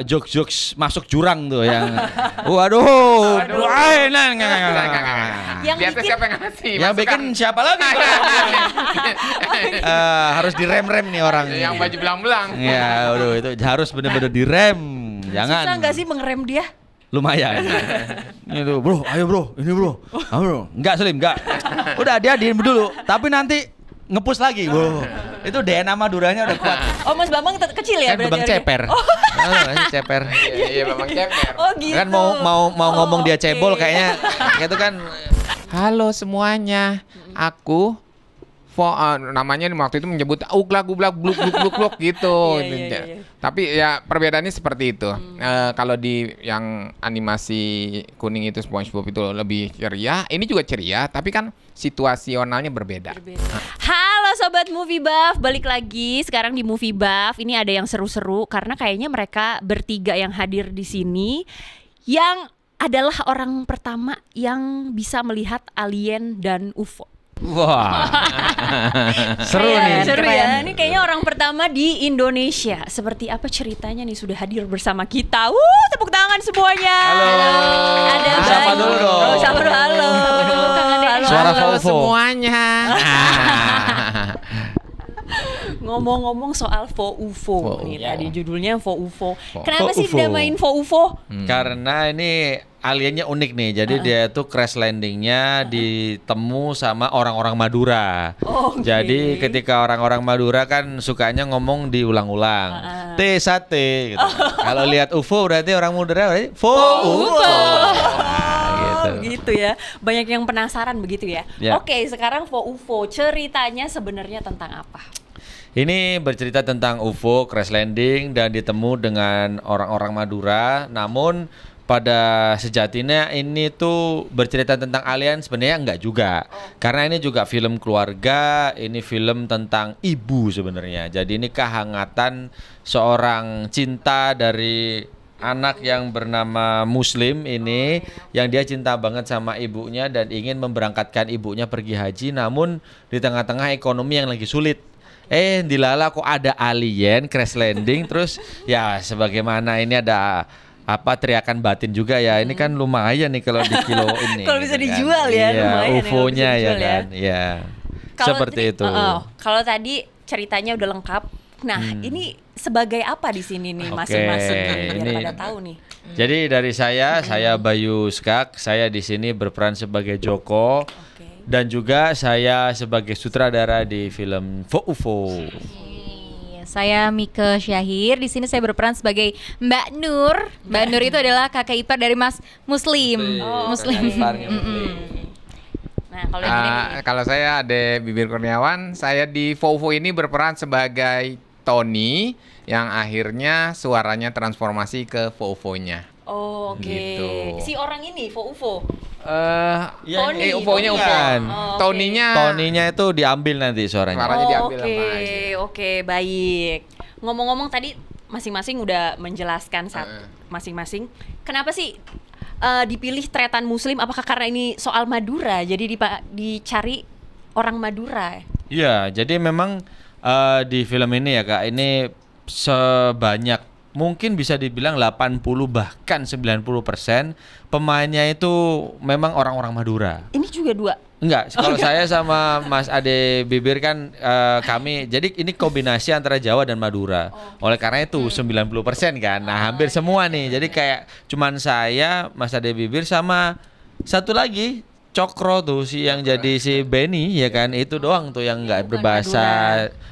jokes masuk jurang tuh yang waduh. Yang Biasanya bikin siapa yang ngasih? Yang Masukan. bikin siapa lagi? Harus direm-rem nih orang. Yang baju belang-belang. Ya, aduh itu harus bener-bener direm. Jangan. susah nggak sih mengerem dia? Lumayan. Itu bro, ayo bro, ini bro. Ayo bro. Enggak Slim, enggak. Udah dia diem dulu. Tapi nanti ngepus lagi bro. Itu DNA Maduranya udah kuat. Oh Mas Bambang kecil ya Kan berarti Bang orangnya? Ceper. Oh, Ceper. Iya, memang ceper. oh gitu. Kan mau ngomong dia oke. cebol kayaknya itu kan. Halo semuanya, aku namanya waktu itu menyebut uglak bluk gitu. Iya. Tapi ya perbedaannya seperti itu. Kalau di yang animasi kuning itu SpongeBob itu lebih ceria, ini juga ceria, tapi kan situasionalnya berbeda. Halo Sobat Movie Buff, balik lagi sekarang di Movie Buff. Ini ada yang seru-seru karena kayaknya mereka bertiga yang hadir di sini yang adalah orang pertama yang bisa melihat alien dan UFO. Wah. Seru Keren, nih. seru Keren. ya. Ini kayaknya orang pertama di Indonesia. Seperti apa ceritanya nih sudah hadir bersama kita? Tepuk tangan semuanya. Halo. Ada Sapa Bayu. dulu dong. Oh, sapa dulu. Halo. Halo. Suara Halo Fofo. semuanya. Ngomong-ngomong soal UFO nih Iya. tadi judulnya UFO. Kenapa sih UFO. dinamain UFO? Karena ini aliennya unik nih. Jadi dia tuh crash landingnya ditemu sama orang-orang Madura. Oke. Jadi ketika orang-orang Madura kan sukanya ngomong diulang-ulang. T sate gitu. Kalau lihat UFO berarti orang Madura berarti UFO. Nah, Gitu ya. Banyak yang penasaran begitu ya. Ya. Oke, sekarang UFO ceritanya sebenarnya tentang apa? Ini bercerita tentang UFO crash landing dan ditemu dengan orang-orang Madura. Namun pada sejatinya ini tuh bercerita tentang alien sebenarnya enggak juga. Karena ini juga film keluarga, ini film tentang ibu sebenarnya. Jadi ini kehangatan seorang cinta dari anak yang bernama Muslim ini yang dia cinta banget sama ibunya dan ingin memberangkatkan ibunya pergi haji, namun di tengah-tengah ekonomi yang lagi sulit. Dilala kok ada alien crash landing terus ya sebagaimana ini ada apa teriakan batin juga ya. Ini kan lumayan nih kalau di kilo ini. Kalau bisa gitu kan. dijual ya, Iya, lumayan ya kalau UFO-nya bisa ya dijual ya. kan. Iya. Kalau Seperti tadi- itu. Kalau tadi ceritanya udah lengkap. Nah, ini sebagai apa di sini nih Oke, masing-masing nih, biar ini- pada tahu nih. Jadi dari saya Bayu Skak, saya di sini berperan sebagai Joko. Oke. Dan juga saya sebagai sutradara di film UFO. Saya Mike Syahir. Di sini saya berperan sebagai Mbak Nur. Mbak Nur itu adalah kakak ipar dari Mas Muslim. Muslim. Nah, kalau ini Kalau saya Ade Bibir Kurniawan, saya di Fofo ini berperan sebagai Tony yang akhirnya suaranya transformasi ke Fofo-nya. oke. Gitu. Si orang ini UFO. Tony, UFO-nya UFO. bukan. Oh, oke. Tony-nya Tonynya itu diambil nanti suaranya. Suaranya diambil Oke, sama aja. oke, baik. Ngomong-ngomong tadi masing-masing udah menjelaskan masing-masing. Kenapa sih dipilih tretan Muslim? Apakah karena ini soal Madura? Jadi dicari orang Madura? Iya, jadi memang di film ini ya Kak, ini sebanyak mungkin bisa dibilang 80 bahkan 90% pemainnya itu memang orang-orang Madura. Ini juga dua. Enggak, kalau saya sama Mas Ade Bibir kan kami jadi ini kombinasi antara Jawa dan Madura. Oleh karena itu 90% kan. Nah, hampir semua nih. Jadi kayak cuman saya, Mas Ade Bibir sama satu lagi Cokro tuh si yang jadi si Benny ya kan. Itu doang tuh yang enggak bukan berbahasa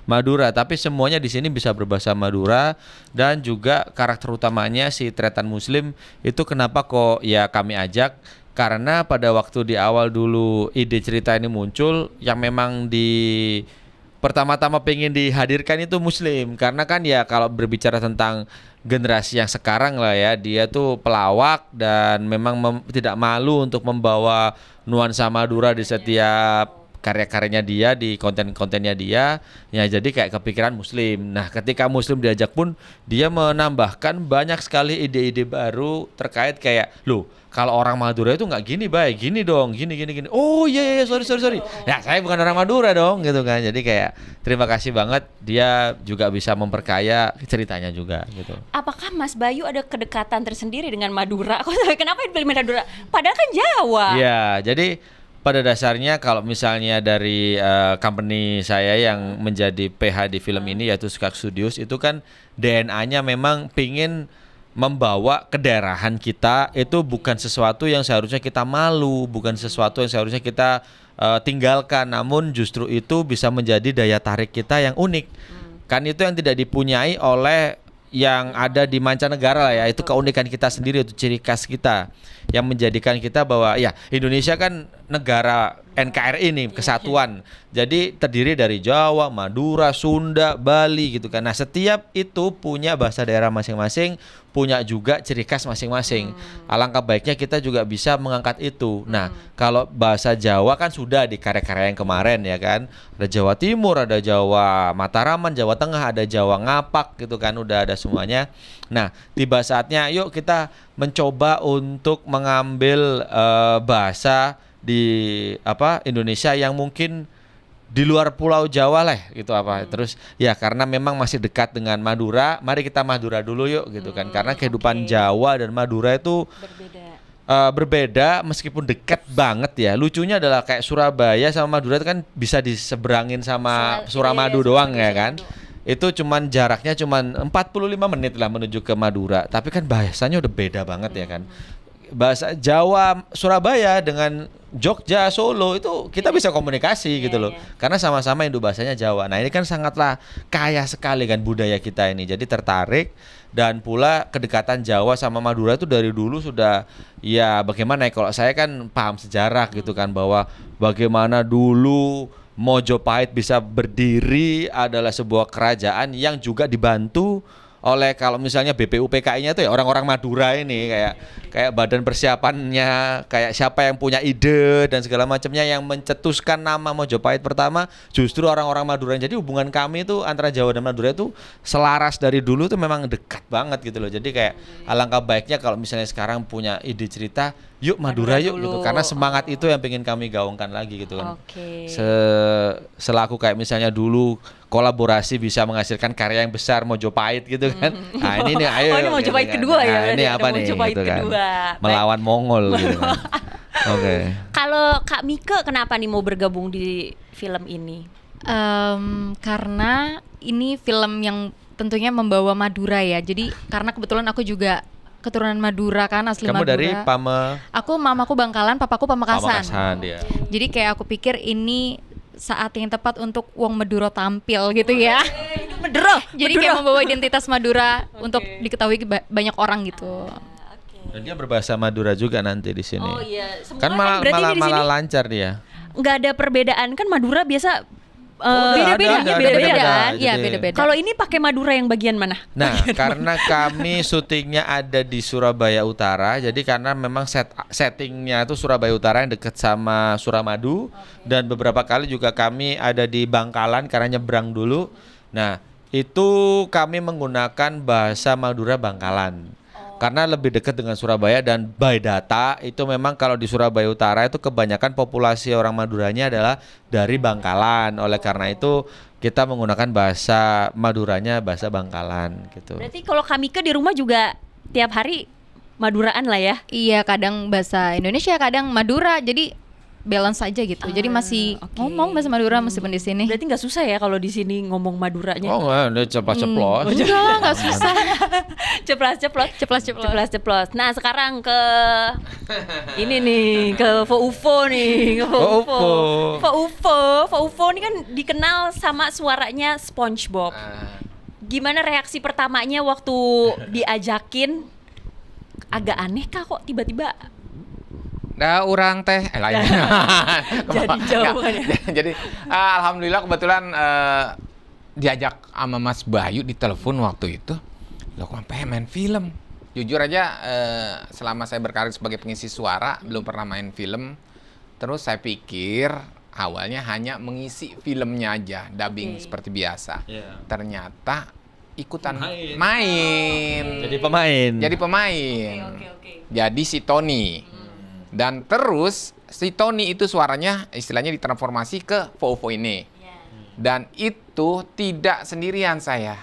Madura, tapi semuanya di sini bisa berbahasa Madura dan juga karakter utamanya si Tretan Muslim itu kenapa kok ya kami ajak karena pada waktu di awal dulu ide cerita ini muncul yang memang di pertama-tama pengen dihadirkan itu Muslim karena kan ya kalau berbicara tentang generasi yang sekarang lah ya dia tuh pelawak dan memang tidak malu untuk membawa nuansa Madura di setiap karya-karyanya dia, di konten-kontennya dia, ya jadi kayak kepikiran Muslim. Nah, ketika Muslim diajak pun dia menambahkan banyak sekali ide-ide baru terkait kayak, loh, kalau orang Madura itu nggak gini, baik, gini dong, gini. Oh iya, sorry. Ya saya bukan orang Madura dong, gitu kan. Jadi kayak terima kasih banget, dia juga bisa memperkaya ceritanya juga, gitu. Apakah Mas Bayu ada kedekatan tersendiri dengan Madura? Kenapa dipilih Madura? Padahal kan Jawa. Iya, jadi pada dasarnya kalau misalnya dari company saya yang menjadi PH di film ini yaitu Skak Studios, itu kan DNA-nya memang pingin membawa kedaerahan kita itu bukan sesuatu yang seharusnya kita malu, bukan sesuatu yang seharusnya kita tinggalkan, namun justru itu bisa menjadi daya tarik kita yang unik. Kan itu yang tidak dipunyai oleh yang ada di mancanegara lah ya, itu keunikan kita sendiri, itu ciri khas kita yang menjadikan kita bahwa ya Indonesia kan negara NKRI nih, kesatuan. Jadi terdiri dari Jawa, Madura, Sunda, Bali gitu kan. Nah, setiap itu punya bahasa daerah masing-masing, punya juga ciri khas masing-masing. Alangkah baiknya kita juga bisa mengangkat itu. Nah, kalau bahasa Jawa kan sudah di karya-karya yang kemarin ya kan. Ada Jawa Timur, ada Jawa Mataraman, Jawa Tengah, ada Jawa Ngapak gitu kan, udah ada semuanya. Nah, tiba saatnya yuk kita mencoba untuk mengambil bahasa di Indonesia yang mungkin di luar Pulau Jawa lah gitu Terus ya karena memang masih dekat dengan Madura, mari kita Madura dulu yuk gitu kan. Karena kehidupan Jawa dan Madura itu berbeda meskipun dekat banget ya. Lucunya adalah kayak Surabaya sama Madura itu kan bisa diseberangin sama Suramadu doang ya kan. Itu cuman jaraknya cuman 45 menit lah menuju ke Madura. Tapi kan bahasanya udah beda banget ya kan. Bahasa Jawa Surabaya dengan Jogja Solo itu kita bisa komunikasi gitu loh. Karena sama-sama Indo bahasanya Jawa. Nah, ini kan sangatlah kaya sekali kan budaya kita ini. Jadi tertarik, dan pula kedekatan Jawa sama Madura itu dari dulu sudah ya bagaimana ya, kalau saya kan paham sejarah gitu kan, bahwa bagaimana dulu Mojopahit bisa berdiri adalah sebuah kerajaan yang juga dibantu oleh kalau misalnya BPUPKI-nya itu ya orang-orang Madura ini, kayak badan persiapannya, kayak siapa yang punya ide dan segala macamnya, yang mencetuskan nama Mojopahit pertama justru orang-orang Madura. Jadi hubungan kami itu antara Jawa dan Madura itu selaras dari dulu tuh memang dekat banget gitu loh. Jadi kayak alangkah baiknya kalau misalnya sekarang punya ide cerita, yuk Madura yuk gitu, karena semangat itu yang pengen kami gaungkan lagi gitu kan. Selaku kayak misalnya dulu kolaborasi bisa menghasilkan karya yang besar Mojopahit gitu kan. Nah, ini nih ayo. Ini Mojopahit kedua ya. Nah, ini apa nih Mojopahit gitu kan. kedua. Melawan Mongol gitu kan. Oke. Kalau Kak Mike kenapa nih mau bergabung di film ini? Karena ini film yang tentunya membawa Madura ya. Jadi karena kebetulan aku juga keturunan Madura kan, asli Kamu Madura. dari Aku mamaku Bangkalan, papaku Pamekasan. Pamekasan dia. Jadi kayak aku pikir ini saat yang tepat untuk wong Madura tampil gitu ya. Jadi kayak membawa identitas Madura untuk diketahui banyak orang gitu. Dan dia berbahasa Madura juga nanti di sini. Oh iya, semua Kan malah malah lancar dia. nggak ada perbedaan kan, Madura biasa Beda-beda kan? Iya, Jadi- beda-beda. Kalau ini pakai Madura yang bagian mana? Nah, karena kami syutingnya ada di Surabaya Utara, jadi karena memang settingnya itu Surabaya Utara yang dekat sama Suramadu, dan beberapa kali juga kami ada di Bangkalan karena nyebrang dulu. Nah, itu kami menggunakan bahasa Madura Bangkalan. Karena lebih dekat dengan Surabaya, dan by data itu memang kalau di Surabaya Utara itu kebanyakan populasi orang Maduranya adalah dari Bangkalan. Oleh karena itu kita menggunakan bahasa Maduranya bahasa Bangkalan gitu. Berarti kalau Kamike di rumah juga tiap hari Maduraan lah ya? Iya, kadang bahasa Indonesia, kadang Madura. Jadi balance aja gitu. Jadi masih oke. ngomong bahasa Madura meskipun di sini. Berarti nggak susah ya kalau di sini ngomong Maduranya? Oh enggak, udah ceplos-ceplos. Enggak susah. Ceplos-ceplos. Nah, sekarang ke ini nih, ke Foufo nih, ke Foufo ini kan dikenal sama suaranya SpongeBob. Gimana reaksi pertamanya waktu diajakin? Agak aneh kah kok tiba-tiba? Nah, orang teh lain. Jadi jawabannya. Jadi alhamdulillah kebetulan diajak sama Mas Bayu di telepon waktu itu. Loh, kok sampai main film? Jujur aja selama saya berkarir sebagai pengisi suara belum pernah main film. Terus saya pikir awalnya hanya mengisi filmnya aja, dubbing seperti biasa. Iya. Ternyata ikutan Main. main. Jadi pemain. Jadi pemain. Oke. Jadi si Tony. Dan terus si Tony itu suaranya istilahnya ditransformasi ke Vovo ini. Dan itu tidak sendirian saya.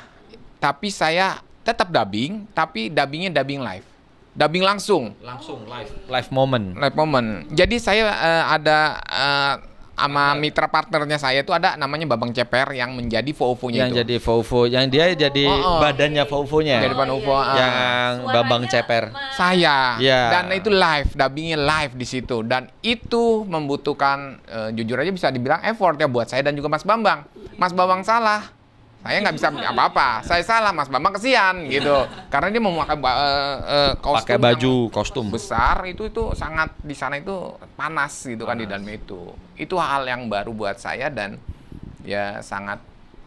Tapi saya tetap dubbing, tapi dubbingnya dubbing live. Dubbing langsung. Langsung live moment. Live moment. Jadi saya ada sama mitra partnernya saya itu ada namanya Bambang Ceper yang menjadi Vovo-nya Yang itu. jadi Vovo, yang dia jadi badannya Vovo-nya. Jadi Vovo. Yang Bambang Ceper. Saya. Iya. Dan itu live, dubbingnya live di situ. Dan itu membutuhkan jujur aja bisa dibilang effort ya buat saya dan juga Mas Bambang. Mas Bambang salah. Saya nggak bisa apa-apa. Saya salah, Mas Bambang kesian gitu. Karena dia mau pakai kostum Pakai baju kostum. besar itu sangat di sana itu panas gitu kan di dalam itu. Itu hal yang baru buat saya dan ya sangat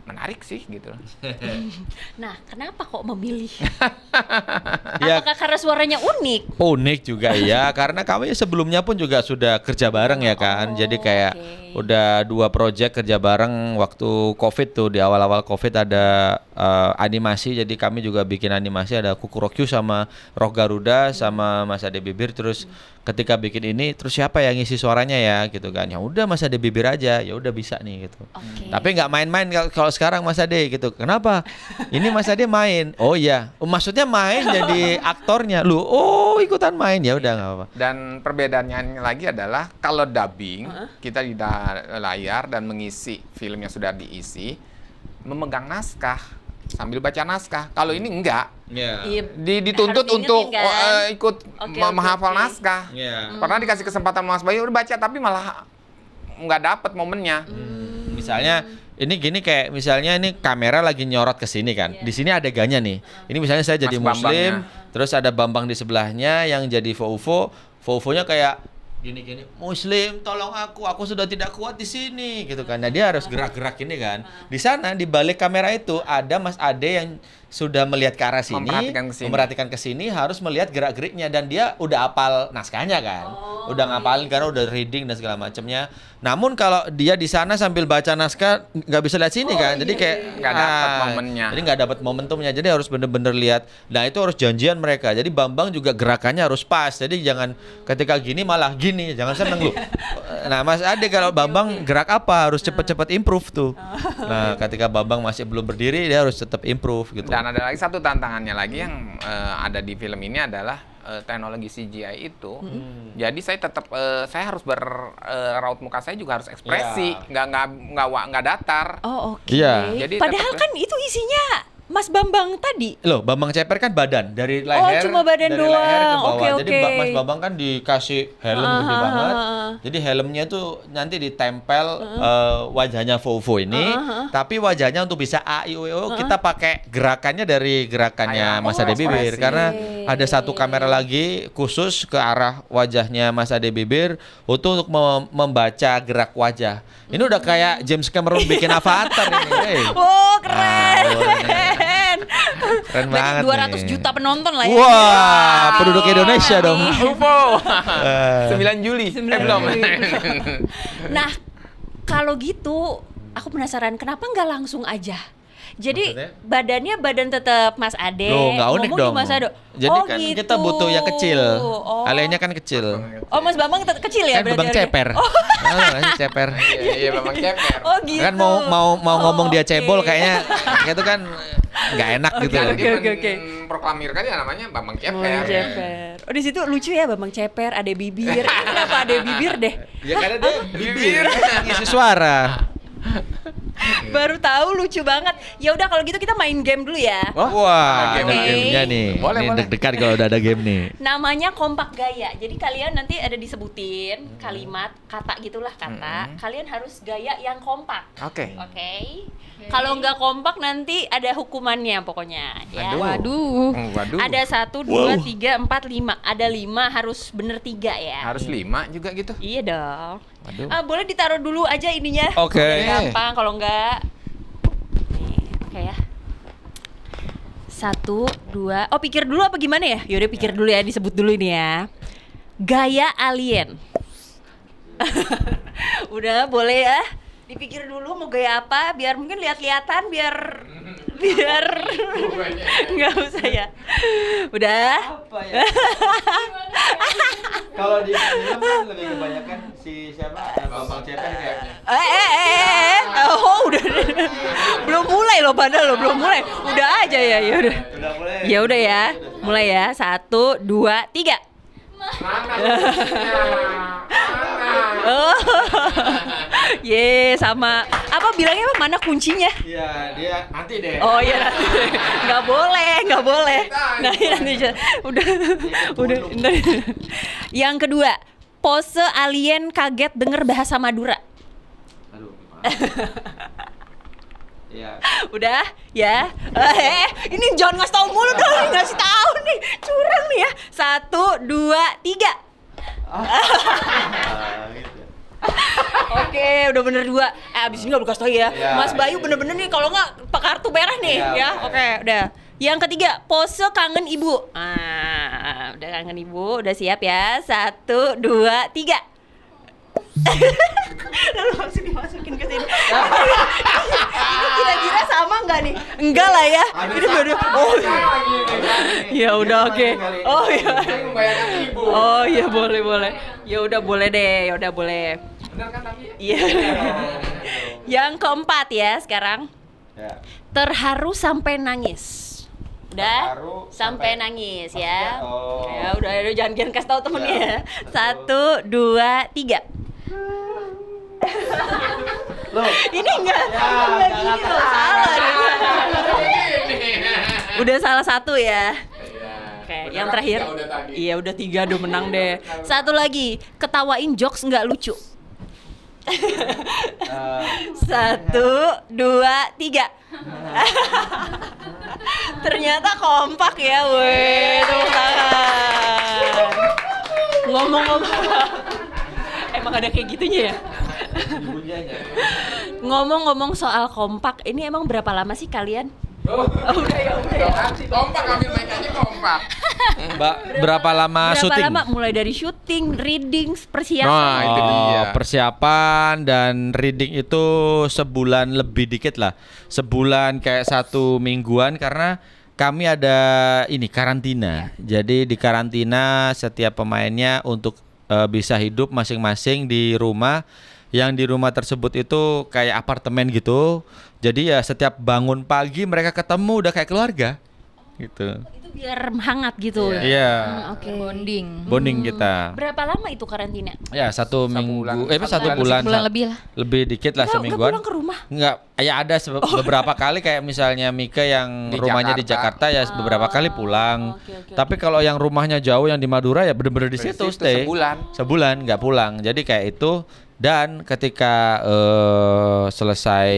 menarik sih gitu. Nah, kenapa kok memilih? Ya, Apakah karena suaranya unik? unik juga ya, karena kami sebelumnya pun juga sudah kerja bareng ya kan. Jadi kayak udah 2 project kerja bareng waktu Covid tuh, di awal-awal Covid ada animasi, jadi kami juga bikin animasi, ada Kukurokyu sama Roh Garuda sama Mas Ade Bibir. Terus ketika bikin ini, terus siapa yang ngisi suaranya ya gitu kan. Ya udah Mas Ade Bibir aja, ya udah bisa nih gitu. Oke. Tapi nggak main-main kalau sekarang Mas Ade gitu. Kenapa? Ini Mas Ade main. Oh iya, maksudnya main jadi aktornya. Lu oh ikutan main, ya udah nggak apa-apa. Dan perbedaannya lagi adalah kalau dubbing kita di layar dan mengisi film yang sudah diisi, memegang naskah sambil baca naskah. Kalau ini enggak. Iya. Dituntut Harus untuk diingetin, kan? ikut Oke, menghafal oke. naskah. Iya. Pernah dikasih kesempatan Mas Bayu udah baca tapi malah nggak dapet momennya. Misalnya ini gini, kayak misalnya ini kamera lagi nyorot ke sini kan. Di sini adegannya nih. Ini misalnya saya jadi Mas muslim, Bambangnya. terus ada Bambang di sebelahnya yang jadi Vovo. Vovonya kayak gini-gini, muslim tolong aku sudah tidak kuat di sini gitu kan. Nah dia harus gerak-gerak ini kan. Di sana di balik kamera itu ada Mas Ade yang sudah melihat ke arah sini, memperhatikan ke sini, harus melihat gerak-geriknya, dan dia udah hafal naskahnya kan. Udah ngapalin karena udah reading dan segala macamnya. Namun kalau dia di sana sambil baca naskah nggak bisa lihat sini kan. Jadi kayak Nggak dapet momennya. Jadi nggak dapat momentumnya. Jadi harus bener-bener lihat. Nah itu harus janjian mereka. Jadi Bambang juga gerakannya harus pas. Jadi jangan ketika gini malah gini. Jangan seneng lu. Nah Mas Ade kalau Bambang gerak apa harus cepet-cepet improve tuh. Nah ketika Bambang masih belum berdiri dia harus tetap improve gitu. Dan ada lagi satu tantangannya lagi yang ada di film ini adalah teknologi CGI itu. Jadi saya tetap saya harus raut muka saya juga harus ekspresi, nggak datar. Oh, oke. Iya. Jadi Padahal tetap- kan itu isinya Mas Bambang tadi. Loh, Bambang Ceper kan badan dari leher. cuma badan dari leher ke doang. bawah. Oke, Jadi oke. Mas Bambang kan dikasih helm gede banget. Jadi helmnya tuh nanti ditempel wajahnya Vovo ini, tapi wajahnya untuk bisa A I U E O kita pakai gerakannya dari gerakannya Ayo, Mas Ade Bibir, ekspresi. karena ada satu kamera lagi khusus ke arah wajahnya Mas Ade Bibir untuk membaca gerak wajah. Ini udah kayak James Cameron bikin Avatar ini. Hey. Oh, keren. Keren Berarti banget 200 nih. juta penonton lah ya. Wah, penduduk Indonesia dong. UFO. 9 Juli. Belum. Nah, kalau gitu aku penasaran kenapa nggak langsung aja? Jadi Maksudnya? badannya badan tetap Mas Ade. Loh, nggak unik ngomong dong. di Mas Ade. Jadi Oh, kan gitu. kita butuh yang kecil. Oh. Alenya kan kecil. Oh, Mas Bambang kecil ya Kan Bambang orangnya? Ceper. Oh, Ceper. Iya, Bambang Ceper. oh gitu. Kan mau ngomong dia cebol oke. kayaknya itu kan nggak enak gitu. Karena dia oke. memproklamirkan ya namanya Bambang Ceper. Bambang Ceper. Oh, di situ lucu ya Bambang Ceper, Ade Bibir. Kenapa Ade Bibir deh? Ya karena dia bibir ngisi suara. Baru tahu, lucu banget. Ya udah kalau gitu kita main game dulu ya. Wah, ada Oke. gamenya nih. Boleh, Ini boleh. deg-degan kalau udah ada game nih. Namanya kompak gaya. Jadi kalian nanti ada disebutin kalimat, kata gitulah kata. Kalian harus gaya yang kompak. Oke. Oke. Kalau nggak kompak nanti ada hukumannya pokoknya. Ya. Aduh. Waduh. Waduh. Ada 1, 2, 3, 4, 5. Ada 5 harus bener 3 ya. Harus 5 juga gitu. Iya dong. Waduh. Boleh ditaruh dulu aja ininya. Oke. Biar gampang kalau enggak. Nih, oke ya. 1, 2. Oh, pikir dulu apa gimana ya? Yaudah pikir dulu ya, disebut dulu ini ya. Gaya alien. Udah boleh ya. Dipikir dulu mau gaya apa biar mungkin lihat-lihatan biar nggak usah ya. Udah. Apa ya? Kalau di film kan lebih kebanyakan si siapa? Bambang Cepen kayak Oh, udah. Belum mulai loh padahal lo belum mulai. Udah aja ya, ya udah. udah mulai. Ya udah ya. Mulai ya. 1 2 3. Oh. Ye, sama. Apa bilangnya apa? Mana kuncinya? Iya, dia nanti deh. Oh iya, nggak boleh. Nah, nanti udah. Yang kedua, pose alien kaget denger bahasa Madura. Aduh, gimana? Iya. Udah, ya. Ini jangan ngasih tahu mulu dong, ngasih tahu nih, curang nih ya. 1 2 3. Gitu. Oke, udah bener 2. Abis ini gak kasih tau ya. Iya, Mas Bayu bener-bener nih, kalau nggak pak kartu merah nih, Iya, ya. oke. Oke, udah. Yang ketiga, pose kangen ibu. Udah kangen ibu, udah siap ya. 1 2 3. Lalu langsung dimasukin ke sini. Ini kira-kira sama nggak nih? Enggak lah ya. Ini baru. Oh, ya udah oke. Oh ya. Oh iya boleh. Ya udah boleh deh. Ya udah boleh. Benar kan tapi? Iya. Yang keempat ya sekarang. Ya. Terharu sampai nangis. Udah Terharu sampai sampai- nangis ya. Oh. Ya udah jangan kasih tahu temennya ya. Ya. 1 2 3. Loh, Ini enggak gini loh, salah nih. Udah salah satu ya. Oke, yang terakhir. Iya, udah 3 udah menang deh. Satu lagi, ketawain jokes nggak lucu. 1 2 3. Ternyata kompak ya, weh. Tepuk tangan. Ngomong-ngomong, emang ada kayak gitunya ya? bunyinya. Ngomong-ngomong soal kompak, ini emang berapa lama sih kalian? Udah ya. Kompak, ambil mic aja kompak. Mbak, berapa lama Berapa syuting? lama? Mulai dari syuting, reading, persiapan. Nah, itu dia. Persiapan dan reading itu sebulan lebih dikit lah. Sebulan kayak 1 mingguan karena kami ada ini karantina. Jadi di karantina setiap pemainnya untuk bisa hidup masing-masing di rumah. Yang di rumah tersebut itu kayak apartemen gitu. Jadi ya setiap bangun pagi mereka ketemu udah kayak keluarga gitu. Itu biar hangat gitu. Iya. Oke. Bonding kita. Berapa lama itu karantina? Ya 1 minggu, satu bulan. bulan, Sebulan lebih lah. lebih dikit lah Nggak semingguan. pulang ke rumah? Nggak, ya ada beberapa kali kayak misalnya Mika yang Di rumahnya di Jakarta. Jakarta ya beberapa kali pulang. oke. Tapi kalau yang rumahnya jauh yang di Madura ya bener-bener di situ stay. Sebulan nggak pulang. Jadi kayak itu dan ketika selesai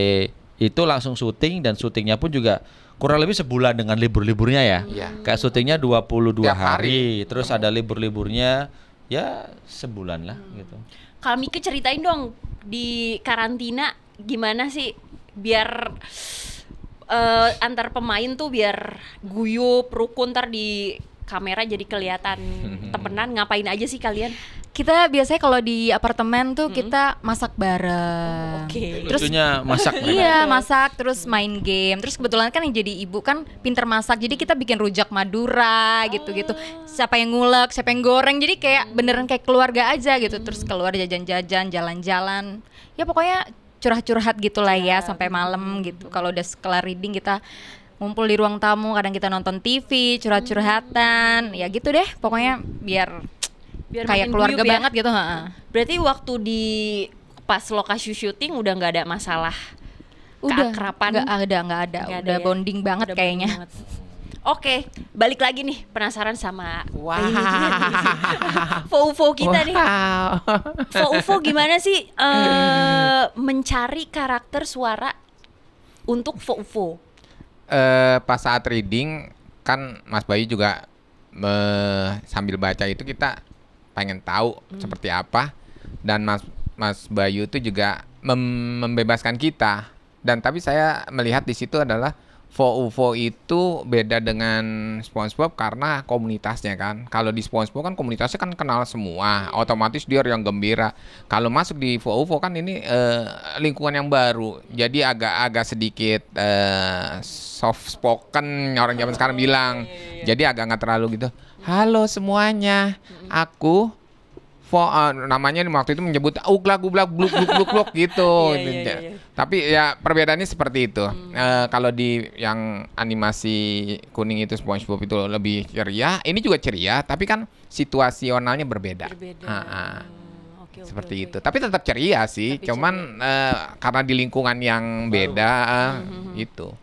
itu langsung syuting dan syutingnya pun juga kurang lebih sebulan dengan libur-liburnya ya. Iya. Kayak syutingnya 22 Tiap hari, terus ada libur-liburnya ya sebulan lah gitu. Kalau Mika ceritain dong di karantina gimana sih biar antar pemain tuh biar guyup, rukun, ntar di kamera jadi kelihatan temenan. Ngapain aja sih kalian? Kita biasanya kalau di apartemen tuh kita masak bareng. Oke. Terus Lucunya masak mereka. iya, masak terus main game. Terus kebetulan kan yang jadi ibu kan pinter masak. Jadi kita bikin rujak Madura gitu-gitu. Siapa yang ngulek, siapa yang goreng. Jadi kayak beneran kayak keluarga aja gitu. Terus keluar jajan-jajan, jalan-jalan. Ya pokoknya curhat-curhat gitulah ya sampai malam gitu. Kalau udah kelar reading kita ngumpul di ruang tamu, kadang kita nonton TV, curhat-curhatan. Ya gitu deh. Pokoknya biar kayak makin keluarga guyup ya. banget gitu, heeh. Berarti waktu di pas lokasi syuting udah nggak ada masalah keakraban? nggak ada Nggak ada udah ya? bonding banget Udah kayaknya. bonding banget. Oke, balik lagi nih penasaran sama Fo-Ufo kita nih. Fo-Ufo gimana sih mencari karakter suara untuk Fo-Ufo? Pas saat reading kan Mas Bayu juga sambil baca itu kita pengen tahu seperti apa dan Mas Bayu itu juga membebaskan kita dan tapi saya melihat di situ adalah UFO itu beda dengan SpongeBob karena komunitasnya kan. Kalau di SpongeBob kan komunitasnya kan kenal semua, otomatis dia yang gembira. Kalau masuk di UFO kan ini lingkungan yang baru, jadi agak sedikit soft spoken orang zaman sekarang bilang. Jadi agak nggak terlalu gitu. Halo semuanya, aku namanya waktu itu menyebut uglak gublak bluk bluk bluk bluk gitu. Tapi ya perbedaannya seperti itu. Kalau di yang animasi kuning itu SpongeBob itu lebih ceria, ini juga ceria, tapi kan situasionalnya berbeda. Seperti itu. Tapi tetap ceria sih, cuman karena di lingkungan yang beda gitu.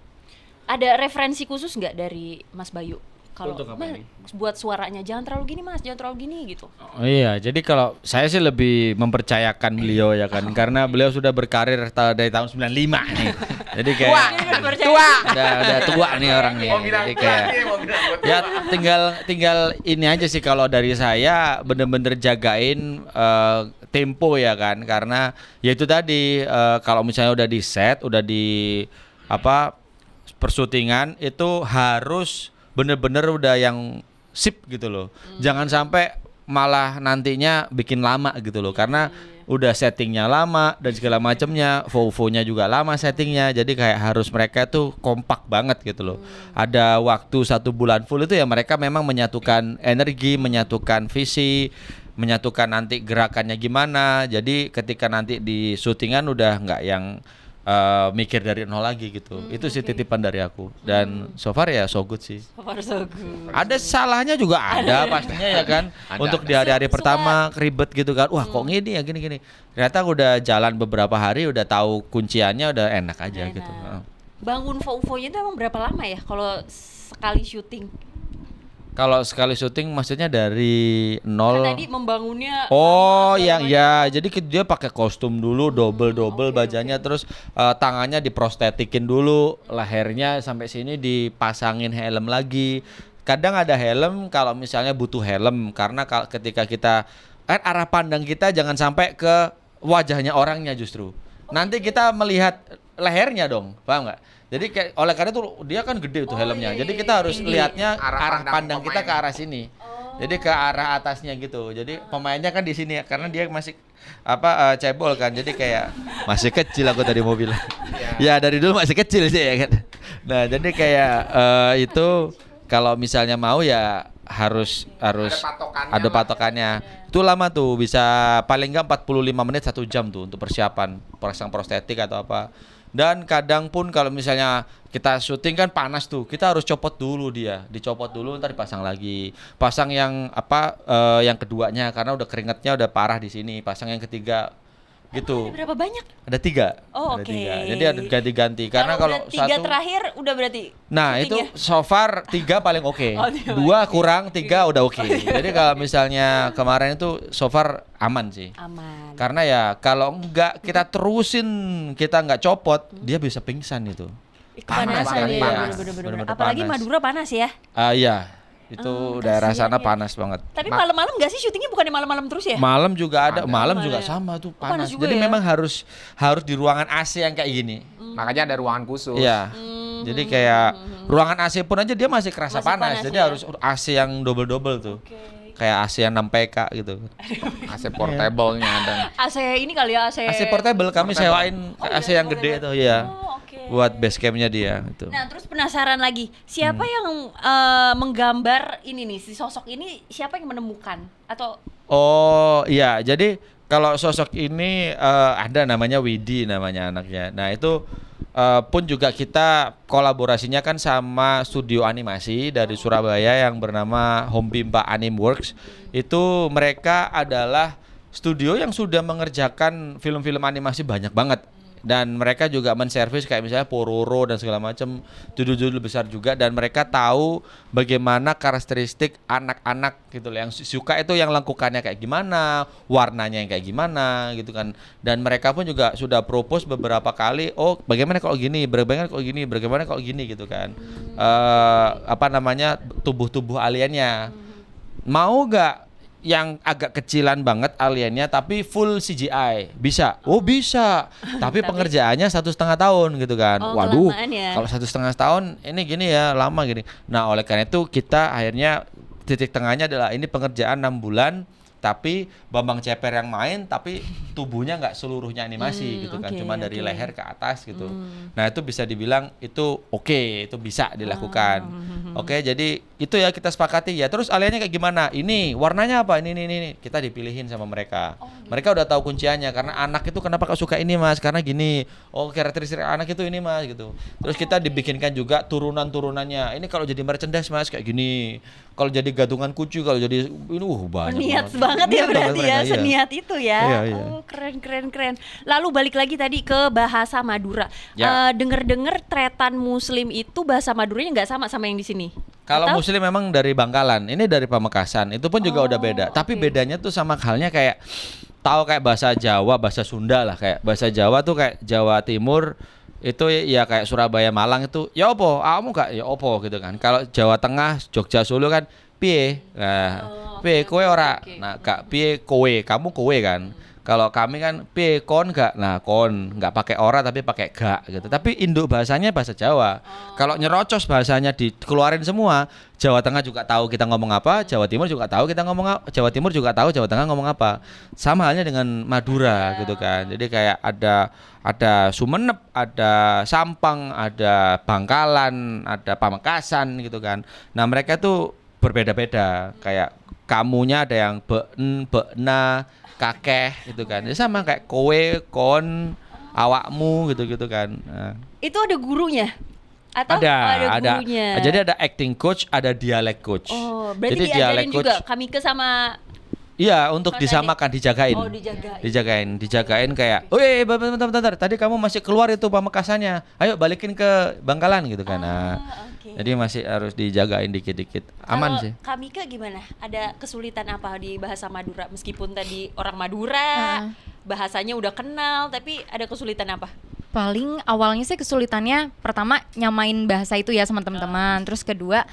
Ada referensi khusus nggak dari Mas Bayu? Kalau Untuk apa Mas, ini? buat suaranya jangan terlalu gini Mas, jangan terlalu gini gitu. Oh iya, jadi kalau saya sih lebih mempercayakan beliau ya kan, karena beliau sudah berkarir dari tahun 95 nih. Jadi kayak udah tua nih orang nih. Jadi kayak ya tinggal ini aja sih kalau dari saya bener-bener jagain tempo ya kan, karena ya itu tadi kalau misalnya udah di set, udah di persyutingan itu harus bener-bener udah yang sip gitu loh. Jangan sampai malah nantinya bikin lama gitu loh, karena udah settingnya lama dan segala macamnya, UFO-nya juga lama settingnya, jadi kayak harus mereka tuh kompak banget gitu loh. Ada waktu 1 bulan full itu ya mereka memang menyatukan energi, menyatukan visi, menyatukan nanti gerakannya gimana. Jadi ketika nanti di syutingan udah nggak yang mikir dari nol lagi gitu. Itu sih titipan dari aku. Dan so far ya so good sih. So far so good. Ada salahnya juga ada pastinya ya kan. Untuk di hari-hari pertama ribet gitu kan. Wah kok gini ya gini-gini. Ternyata udah jalan beberapa hari udah tahu kunciannya, udah enak aja gitu. Bangun UFO-nya itu emang berapa lama ya kalau sekali syuting? Kalau sekali syuting maksudnya dari nol. Kan tadi membangunnya Oh yang ya, jadi dia pakai kostum dulu, double bajanya, terus tangannya diprostetikin dulu, lehernya sampai sini dipasangin helm lagi. Kadang ada helm kalau misalnya butuh helm, karena ketika kita kan arah pandang kita jangan sampai ke wajahnya orangnya justru. Nanti kita melihat lehernya dong, paham nggak? Jadi oleh karena itu dia kan gede tuh helmnya. Jadi kita harus lihatnya arah pandang kita ke arah sini. Jadi ke arah atasnya gitu. Jadi pemainnya kan di sini ya, karena dia masih cebol kan. Jadi kayak masih kecil aku tadi mau bilang. Ya dari dulu masih kecil sih ya kan. Nah, jadi kayak itu kalau misalnya mau ya harus ada patokannya. Itu lama tuh, bisa paling enggak 45 menit 1 jam tuh untuk persiapan pasang prostetik atau apa. Dan kadang pun kalau misalnya kita syuting kan panas tuh, kita harus copot dulu dicopot dulu, ntar dipasang lagi. Pasang yang yang keduanya karena udah keringetnya udah parah di sini. Pasang yang ketiga gitu. Ada berapa banyak? Ada 3. Oh, ada oke. 3. Jadi ada ganti-ganti. Karena kalau 3 satu terakhir udah berarti. Nah syutingnya? itu so far 3 paling oke. 2 kurang, 3 udah oke. Jadi kalau misalnya kemarin itu so far aman sih. Aman. Karena ya kalau enggak kita terusin, kita enggak copot, dia bisa pingsan itu. Kepanasan ya, panas. bener-bener. Bener-bener Apalagi panas. Madura panas ya. Iya. Itu daerah sana panas banget. Tapi malam-malam nggak sih syutingnya, bukannya malam-malam terus ya? Malam juga ada, malam juga ya? sama tuh panas panas. juga Jadi ya? memang harus di ruangan AC yang kayak gini. Makanya ada ruangan khusus. Iya. Jadi kayak ruangan AC pun aja dia masih kerasa Masih panas. panas Jadi ya? harus AC yang double tuh. Kayak AC yang 6 PK gitu. AC portable-nya dan AC ini kali ya, AC. AC portable kami sewain AC yang gede tuh ya. Oh, oke. Buat base campnya dia itu. Nah, terus penasaran lagi, siapa yang menggambar ini nih, si sosok ini siapa yang menemukan atau Oh iya, jadi kalau sosok ini ada namanya Widi namanya anaknya. Nah itu pun juga kita kolaborasinya kan sama studio animasi dari Surabaya yang bernama Home Pimpa Animworks. Itu mereka adalah studio yang sudah mengerjakan film-film animasi banyak banget. Dan mereka juga menservis kayak misalnya Pororo dan segala macam, judul-judul besar juga, dan mereka tahu bagaimana karakteristik anak-anak gitu loh, yang suka itu yang lengkukannya kayak gimana, warnanya yang kayak gimana gitu kan. Dan mereka pun juga sudah propose beberapa kali, oh bagaimana kalau gini, bagaimana kalau gini gitu kan. Tubuh-tubuh aliennya. Mau gak yang agak kecilan banget aliennya tapi full CGI bisa. Oh bisa. Tapi pengerjaannya 1,5 tahun gitu kan. Oh, Waduh. kelamaan ya. Kalau 1,5 tahun ini gini ya lama gini. Nah oleh karena itu kita akhirnya titik tengahnya adalah ini pengerjaan 6 bulan. Tapi Bambang Ceper yang main tapi tubuhnya nggak seluruhnya animasi gitu kan, oke, cuma dari oke. leher ke atas gitu. Nah itu bisa dibilang itu oke, itu bisa dilakukan. Oke, jadi itu ya kita sepakati ya. Terus aliannya kayak gimana? Ini warnanya apa? Ini. Kita dipilihin sama mereka. Mereka udah tahu kunciannya karena anak itu kenapa kau suka ini mas? Karena gini. Oh karakteristik anak itu ini mas gitu. Terus kita dibikinkan juga turunan-turunannya. Ini kalau jadi merchandise mas kayak gini. Kalau jadi gantungan kucu, kalau jadi ini banyak Niat banget ya Niat berarti ya, mereka, iya. seniat itu ya. Iya, iya. Oh keren. Lalu balik lagi tadi ke bahasa Madura. Ya. Denger-denger tretan Muslim itu bahasa Maduranya nggak sama yang di sini. Kalau Atau? Muslim memang dari Bangkalan, ini dari Pamekasan. Itu pun juga udah beda. Tapi bedanya tuh sama halnya kayak tahu kayak bahasa Jawa, bahasa Sunda lah kayak bahasa Jawa tuh kayak Jawa Timur itu ya kayak Surabaya Malang itu ya opo, kamu gak ya opo gitu kan. Kalau Jawa Tengah, Jogja Solo kan piye. Nah, piye kowe ora. Nah, gak piye kowe, kamu kowe kan. Kalau kami kan piye kon gak. Nah, kon nggak pakai ora tapi pakai gak gitu. Tapi induk bahasanya bahasa Jawa. Kalau nyerocos bahasanya dikeluarin semua, Jawa Tengah juga tahu kita ngomong apa, Jawa Timur juga tahu kita ngomong apa, Jawa Timur juga tahu Jawa Tengah ngomong apa. Sama halnya dengan Madura gitu kan. Jadi kayak ada Sumenep, ada Sampang, ada Bangkalan, ada Pamekasan gitu kan. Nah, mereka tuh berbeda-beda. Kayak kamunya ada yang be'na, kakeh gitu kan. Jadi sama kayak kowe, kon, awakmu gitu-gitu kan. Nah. Itu ada gurunya? Atau Ada gurunya? Jadi ada acting coach, ada dialect coach. Oh, berarti Jadi diajarin juga kami ke sama. Iya, untuk Mas disamakan, dijagain. Oh, Dijagain kayak, "Woi, bentar. Tadi kamu masih keluar itu Pamekasannya. Ayo balikin ke Bangkalan gitu kan." Nah, Oke. jadi masih harus dijagain dikit-dikit. Aman sih. Kalau Kamika gimana? Ada kesulitan apa di bahasa Madura? Meskipun tadi orang Madura, bahasanya udah kenal, tapi ada kesulitan apa? Paling awalnya sih kesulitannya pertama nyamain bahasa itu ya sama teman-teman. Terus kedua,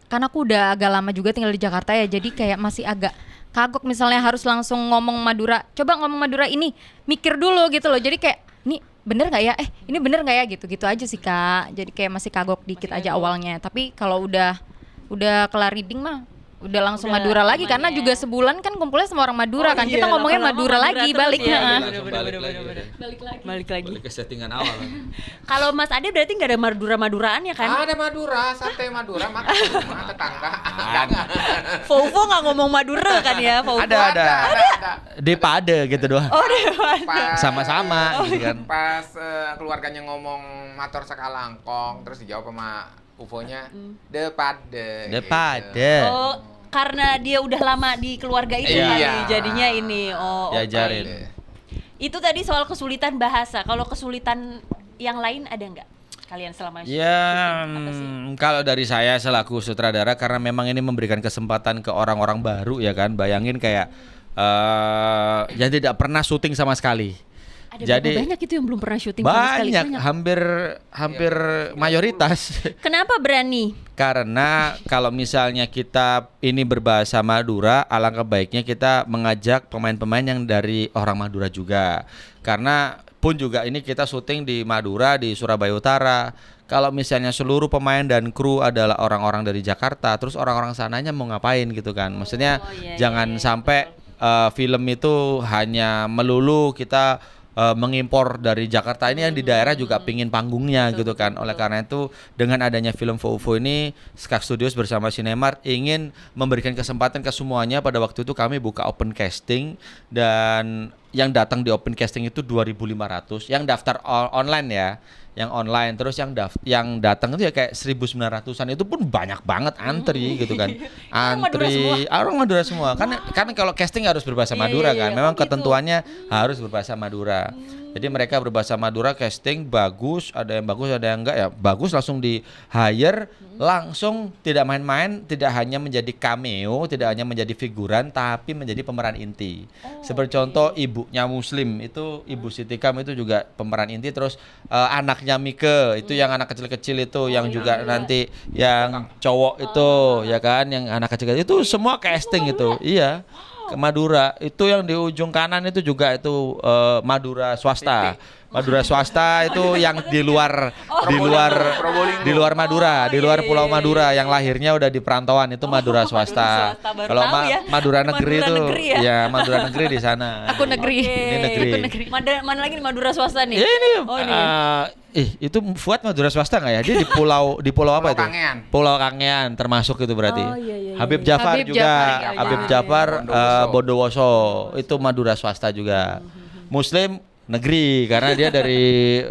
karena aku udah agak lama juga tinggal di Jakarta ya, jadi kayak masih agak kagok misalnya harus langsung ngomong Madura. Coba ngomong Madura ini, mikir dulu gitu loh. Jadi kayak ini bener nggak ya? Ini bener nggak ya? Gitu-gitu aja sih Kak. Jadi kayak masih kagok dikit aja awalnya. Tapi kalau udah kelar reading mah udah langsung Udah Madura lagi aman karena ya. juga sebulan kan kumpulnya sama orang Madura kan. iya, Kita ngomongnya lama-lama Madura Madura lagi terus balik. ya. Heeh. Balik lagi. ke settingan awal. Kalau Mas Ade berarti nggak ada Madura-Maduraan ya kan? Ada Madura, sate Madura, makan rumah tetangga. Fofo nggak ngomong Madura kan ya? Fofo. Ada. Di Pade gitu doang. Oh, dewan. Sama-sama gitu kan. Pas keluarganya ngomong motor sekalangkong, terus dijawab sama UFO-nya, Depade. De gitu. Pade. Oh, karena dia udah lama di keluarga itu Iya. kali, jadinya ini. Oh, oke. Diajarin. Itu tadi soal kesulitan bahasa. Kalau kesulitan yang lain ada nggak? Kalian selama Ya, syuting, apa sih? kalau dari saya selaku sutradara karena memang ini memberikan kesempatan ke orang-orang baru ya kan. Bayangin kayak yang tidak pernah syuting sama sekali. Ada berapa banyak itu yang belum pernah syuting sama sekali? Banyak, hampir mayoritas. Kenapa berani? Karena kalau misalnya kita ini berbahasa Madura, alangkah baiknya kita mengajak pemain-pemain yang dari orang Madura juga. Karena pun juga ini kita syuting di Madura, di Surabaya Utara. Kalau misalnya seluruh pemain dan kru adalah orang-orang dari Jakarta, terus orang-orang sananya mau ngapain gitu kan? Maksudnya jangan sampai film itu hanya melulu kita mengimpor dari Jakarta, ini yang di daerah juga pingin panggungnya gitu kan. Oleh karena itu dengan adanya film Fofo ini, Skak Studios bersama Cinemark ingin memberikan kesempatan ke semuanya. Pada waktu itu kami buka open casting dan yang datang di open casting itu 2.500 yang daftar online ya, yang online. Terus yang datang itu ya kayak 1.900-an, itu pun banyak banget antri gitu kan. Antri orang Madura semua. Kan kalau casting harus berbahasa Madura kan. Memang ketentuannya harus berbahasa Madura. Jadi mereka berbahasa Madura, casting bagus, ada yang enggak ya bagus, langsung di hire, langsung tidak main-main, tidak hanya menjadi cameo, tidak hanya menjadi figuran, tapi menjadi pemeran inti. Seperti contoh ibunya Muslim itu, Ibu Sitikam itu juga pemeran inti, terus anaknya Mike itu yang anak kecil-kecil itu, yang juga nanti yang cowok itu ya kan, yang anak kecil-kecil itu semua casting itu, iya. Ke Madura itu yang di ujung kanan itu juga itu Madura swasta. Madura swasta itu yang di luar di luar Madura, di luar Pulau Madura, yang lahirnya udah di perantauan itu Madura swasta. baru Kalau tahu ya. Madura negeri Madura itu negeri ya? ya Madura negeri di sana. Aku negeri. Ini negeri. Aku negeri. Mana lagi nih Madura swasta nih? Ini, Oh, ini. itu Fuad Madura swasta nggak ya? Dia di pulau apa Pulau itu? Kangean. Pulau Kangean termasuk itu berarti. Oh, iya. Habib Jafar Habib juga, Jafar, Habib iya. Jafar Bondowoso. Bondowoso itu Madura swasta juga. Muslim negeri karena dia dari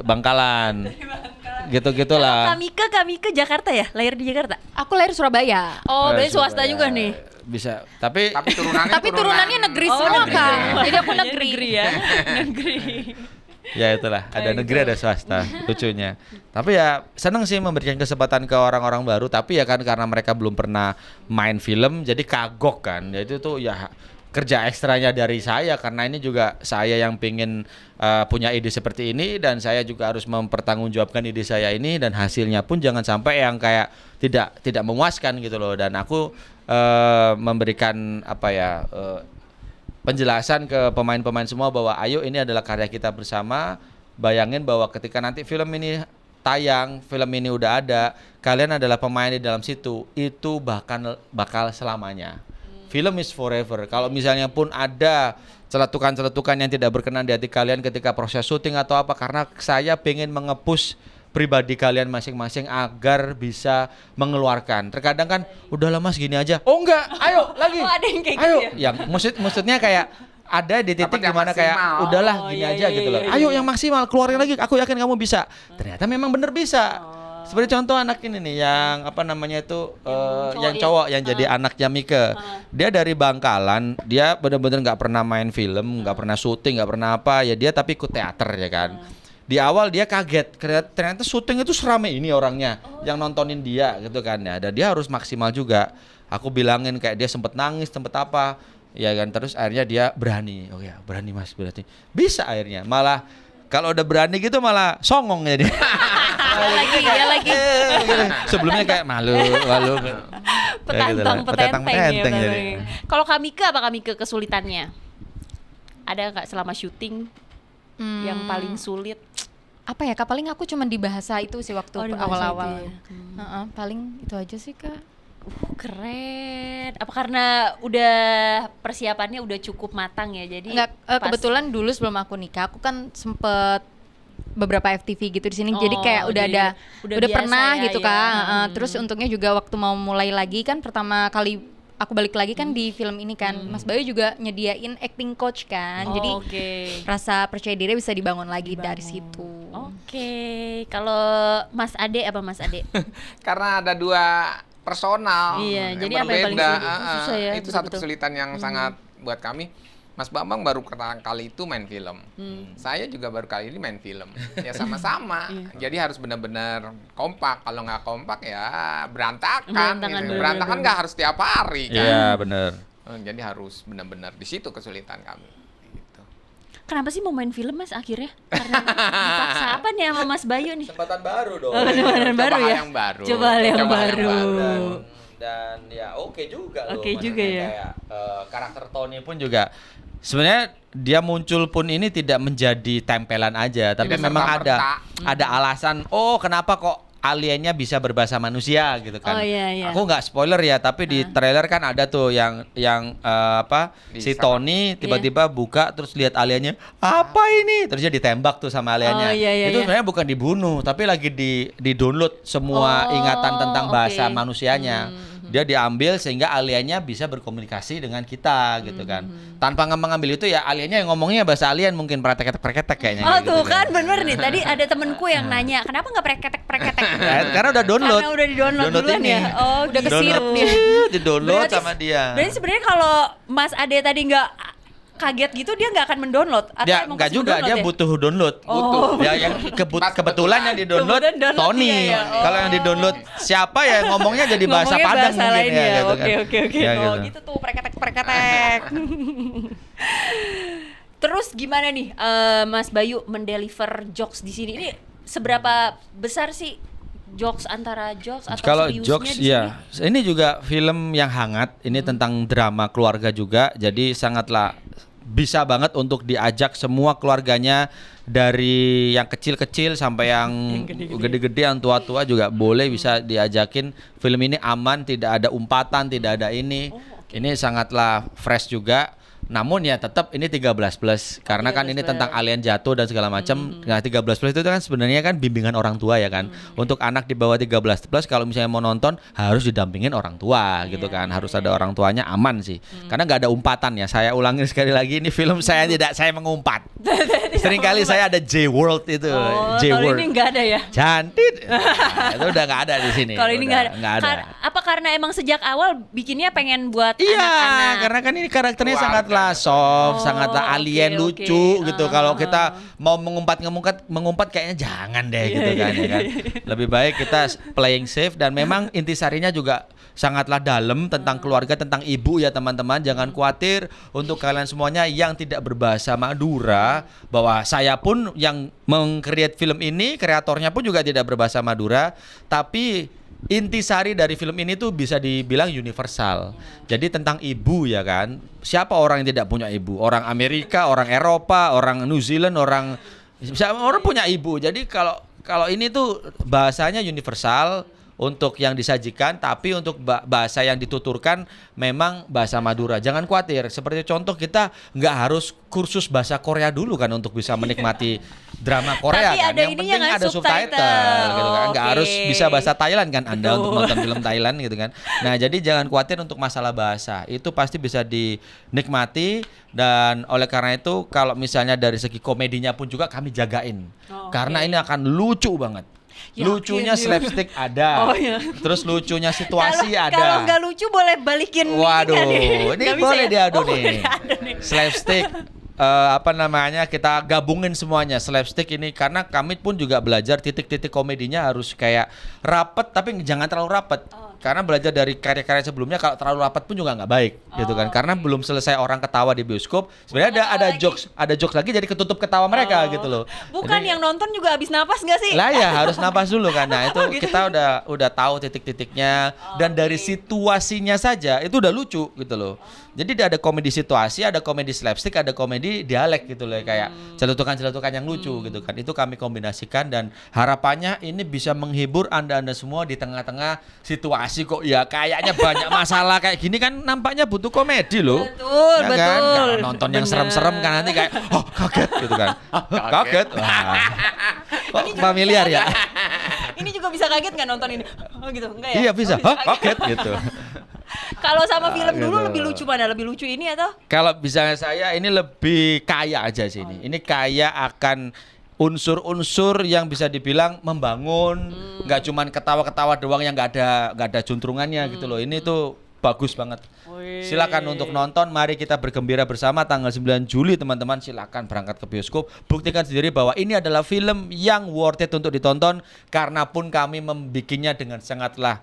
Bangkalan. Gitu-gitulah. Kamike Jakarta ya? Lahir di Jakarta? Aku lahir Surabaya. Oh, berarti swasta Surabaya. juga nih. Bisa, tapi Tapi turunannya Tapi turunannya negeri semua negeri kan. semua. Jadi aku negeri. ya. Negeri. ya itulah, ada negeri ada swasta, lucunya. Tapi ya seneng sih memberikan kesempatan ke orang-orang baru, tapi ya kan karena mereka belum pernah main film jadi kagok kan. Jadi itu tuh ya kerja ekstranya dari saya, karena ini juga saya yang pengen punya ide seperti ini, dan saya juga harus mempertanggungjawabkan ide saya ini, dan hasilnya pun jangan sampai yang kayak tidak memuaskan gitu loh. Dan aku memberikan penjelasan ke pemain-pemain semua bahwa ayo ini adalah karya kita bersama. Bayangin bahwa ketika nanti film ini tayang, film ini udah ada, kalian adalah pemain di dalam situ, itu bakal selamanya. Film is forever. Kalau misalnya pun ada celetukan-celetukan yang tidak berkenan di hati kalian ketika proses syuting atau apa, karena saya pengen mengepus pribadi kalian masing-masing agar bisa mengeluarkan. Terkadang kan udah lama segini aja. Oh enggak, ayo lagi. Oh, ada yang kayak gitu ayo. ya? Yang maksudnya kayak ada di titik Dapat yang dimana kayak maksimal. udahlah Oh, gini iya, aja iya, gitu loh. iya, Ayo iya. yang maksimal, keluarin lagi. Aku yakin kamu bisa. Ternyata memang bener bisa. Seperti contoh anak ini nih yang apa namanya itu yang cowok yang jadi anaknya Mike. Dia dari Bangkalan, dia benar-benar nggak pernah main film, nggak pernah syuting, nggak pernah apa ya, dia tapi ikut teater ya kan. Di awal dia kaget, ternyata syuting itu seramai ini orangnya yang nontonin dia gitu kan ya. Dan dia harus maksimal juga. Aku bilangin kayak dia sempet nangis, sempet apa ya kan. Terus akhirnya dia berani. Oh ya berani mas, berarti bisa akhirnya. Malah kalau udah berani gitu malah songong jadi. Iya lagi. Sebelumnya kayak malu. Petantang ya. jadi. Kalau Kamike apa Kamike kesulitannya? Ada nggak selama syuting yang paling sulit? Apa ya Kak, paling aku cuma di bahasa itu sih waktu Oh, di bahasa awal-awal. itu ya. Heeh, paling itu aja sih Kak. Keren. Apa karena udah persiapannya udah cukup matang ya? Jadi Enggak, pas- kebetulan dulu sebelum aku nikah aku kan sempet beberapa FTV gitu di sini, jadi Oh, kayak udah jadi ada udah udah biasa pernah ya, gitu ya. Kak. Terus untungnya juga waktu mau mulai lagi kan, pertama kali aku balik lagi kan di film ini kan, Mas Bayu juga nyediain acting coach kan, Oh, jadi oke. rasa percaya diri bisa dibangun lagi dari situ. Oke. Kalau Mas Ade apa Mas Ade? Karena ada dua personal Iya, yang jadi apa yang paling berbeda. sulit? Susah ya, Itu satu betul-betul. kesulitan yang sangat buat kami. Mas Bambang baru pertama kali itu main film. Saya juga baru kali ini main film. Ya sama-sama. Jadi harus benar-benar kompak. Kalau nggak kompak ya berantakan. Berantakan, Gitu. Berantakan nggak harus tiap hari kan. Iya bener. Jadi harus benar-benar di situ kesulitan kami. Gitu. Kenapa sih mau main film Mas akhirnya? Karena dipaksa apa nih sama Mas Bayu nih? Kesempatan baru dong. Kesempatan baru Coba hal ya. yang baru. Coba hal yang Coba hal baru. Dan ya oke juga loh. Oke juga Maksudnya ya. Kayak karakter Tony pun juga sebenarnya dia muncul pun ini tidak menjadi tempelan aja, tapi Tidak memang serta-merta. ada alasan. Oh kenapa kok aliennya bisa berbahasa manusia gitu kan? Oh, iya. Aku nggak spoiler ya, tapi di trailer kan ada tuh yang si Bisa. Tony tiba-tiba buka terus lihat aliennya apa ini, terus dia ditembak tuh sama aliennya. Oh, iya, Itu iya. sebenarnya bukan dibunuh, tapi lagi di download semua Oh, ingatan tentang bahasa oke. manusianya. Dia diambil sehingga aliennya bisa berkomunikasi dengan kita gitu kan. Tanpa mengambil itu ya aliennya yang ngomongnya bahasa alien, mungkin preketek kayaknya. Oh gitu tuh kan bener nih. Tadi ada temenku yang nanya, kenapa nggak preketek? Karena udah download. Karena udah di-download duluan ini. ya. Oh, Udah gitu. kesirep dia. Di download Berarti- sama dia. Berarti sebenarnya kalau Mas Ade tadi nggak kaget gitu dia nggak akan mendownload atau Dia emang enggak pasti juga, mendownload dia ya? butuh download. Oh. Ya yang kebetulan yang di-download Kebetulan download Tony. dia ya. Oh. Kalau yang di-download siapa ya ngomongnya jadi bahasa Ngomongnya Padang bahasa mungkin lain ya. gitu Oke, kan. oke, oke. Ya, Oh, gitu tuh preketek. Terus gimana nih Mas Bayu mendeliver jokes di sini? Ini seberapa besar sih jokes antara jokes atau Kalau seriusnya jokes di sini? ya, ini juga film yang hangat. Ini tentang drama keluarga juga. Jadi sangatlah bisa banget untuk diajak semua keluarganya dari yang kecil-kecil sampai yang gede-gede, yang tua-tua juga boleh bisa diajakin. Film ini aman, tidak ada umpatan, tidak ada ini. Ini sangatlah fresh juga. Namun ya tetap ini 13 plus karena kan ini 13 tentang alien jatuh dan segala macam. Nah, 13 plus itu kan sebenarnya kan bimbingan orang tua ya kan. Untuk anak di bawah 13 plus kalau misalnya mau nonton harus didampingin orang tua gitu kan. Harus ada orang tuanya aman sih. Karena nggak ada umpatan ya. Saya ulangin sekali lagi, ini film saya tidak saya mengumpat. Seringkali saya ada J World itu. Oh, J kalau World. ini nggak ada ya? Cantik. Nah, itu udah nggak ada di sini. Kalau ini nggak ada. Nggak ada. Apa karena emang sejak awal bikinnya pengen buat Iya, anak-anak? karena kan ini karakternya Keluarga. sangatlah soft, Oh, sangatlah alien, oke, lucu oke. gitu. Kalau kita mau mengumpat kayaknya jangan deh gitu kan ya kan. Lebih baik kita playing safe dan memang intisarinya juga sangatlah dalam tentang keluarga, tentang ibu ya teman-teman. Jangan khawatir untuk kalian semuanya yang tidak berbahasa Madura, bahwa saya pun yang meng-create film ini, kreatornya pun juga tidak berbahasa Madura, tapi intisari dari film ini tuh bisa dibilang universal. Jadi tentang ibu ya kan. Siapa orang yang tidak punya ibu? Orang Amerika, orang Eropa, orang New Zealand, orang punya ibu. Jadi kalau ini tuh bahasanya universal untuk yang disajikan, tapi untuk bahasa yang dituturkan memang bahasa Madura. Jangan khawatir. Seperti contoh, kita nggak harus kursus bahasa Korea dulu kan untuk bisa menikmati drama Korea. Tapi Kan. ada Yang ininya penting kan, ada subtitle. subtitle gitu kan. Nggak Oke. harus bisa bahasa Thailand kan Anda Betul. untuk nonton film Thailand gitu kan. Nah, jadi jangan khawatir untuk masalah bahasa. Itu pasti bisa dinikmati, dan oleh karena itu kalau misalnya dari segi komedinya pun juga kami jagain. Oh, Karena oke. ini akan lucu banget. Yakin Lucunya ya? slapstick ada. Oh, iya. Terus lucunya situasi Kalau- ada. Kalau nggak lucu boleh balikin. Waduh, nggak nih? ini Nggak bisa boleh ya? diadu Oh, nih. boleh diadu nih. Slapstick, apa namanya, kita gabungin semuanya slapstick ini, karena kami pun juga belajar titik-titik komedinya harus kayak rapet tapi jangan terlalu rapet. Karena belajar dari karya-karya sebelumnya, kalau terlalu rapat pun juga nggak baik gitu kan. Karena belum selesai orang ketawa di bioskop, sebenarnya ada jokes lagi jadi ketutup ketawa mereka gitu loh. Bukan Jadi- yang nonton juga habis napas nggak sih? lah ya harus napas dulu kan. Nah itu Gitu. kita udah tahu titik-titiknya, dan dari situasinya saja itu udah lucu gitu loh. Jadi ada komedi situasi, ada komedi slapstick, ada komedi dialek gitu loh, kayak celetukan-celetukan yang lucu gitu kan. Itu kami kombinasikan, dan harapannya ini bisa menghibur Anda semua di tengah-tengah situasi kok ya kayaknya banyak masalah kayak gini kan, nampaknya butuh komedi loh. Betul, Ya kan? betul. Nggak nonton yang Bener. serem-serem kan nanti kayak oh kaget gitu kan. Kaget. Wah. Kok familiar ya? Ini juga bisa kaget nggak nonton ini? Oh gitu, enggak ya? Iya bisa. Oh, Hah, kaget gitu. Kalau sama film dulu gitu. lebih lucu mana? Lebih lucu ini atau? Kalau misalnya saya ini lebih kaya aja sih ini. Ini kaya akan unsur-unsur yang bisa dibilang membangun, nggak cuman ketawa-ketawa doang yang nggak ada juntrungannya gitu loh. Ini tuh bagus banget. Silakan untuk nonton. Mari kita bergembira bersama tanggal 9 Juli teman-teman. Silakan berangkat ke bioskop. Buktikan sendiri bahwa ini adalah film yang worth it untuk ditonton, karena pun kami membikinnya dengan sangatlah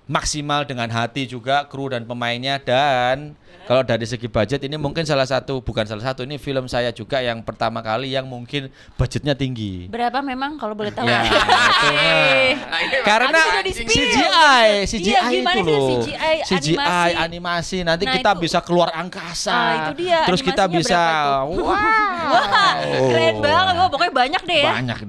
maksimal, dengan hati juga kru dan pemainnya. Dan kalau dari segi budget ini mungkin ini film saya juga yang pertama kali yang mungkin budgetnya tinggi. Berapa memang kalau boleh tahu? Ya, itu mah. Karena Habis udah di-spill. CGI Iya, gimana itu sih loh. CGI animasi nanti Nah, kita itu- bisa keluar angkasa. itu dia, Terus kita animasinya bisa berapa wow. Keren banget. Wah, pokoknya banyak deh ya. Banyak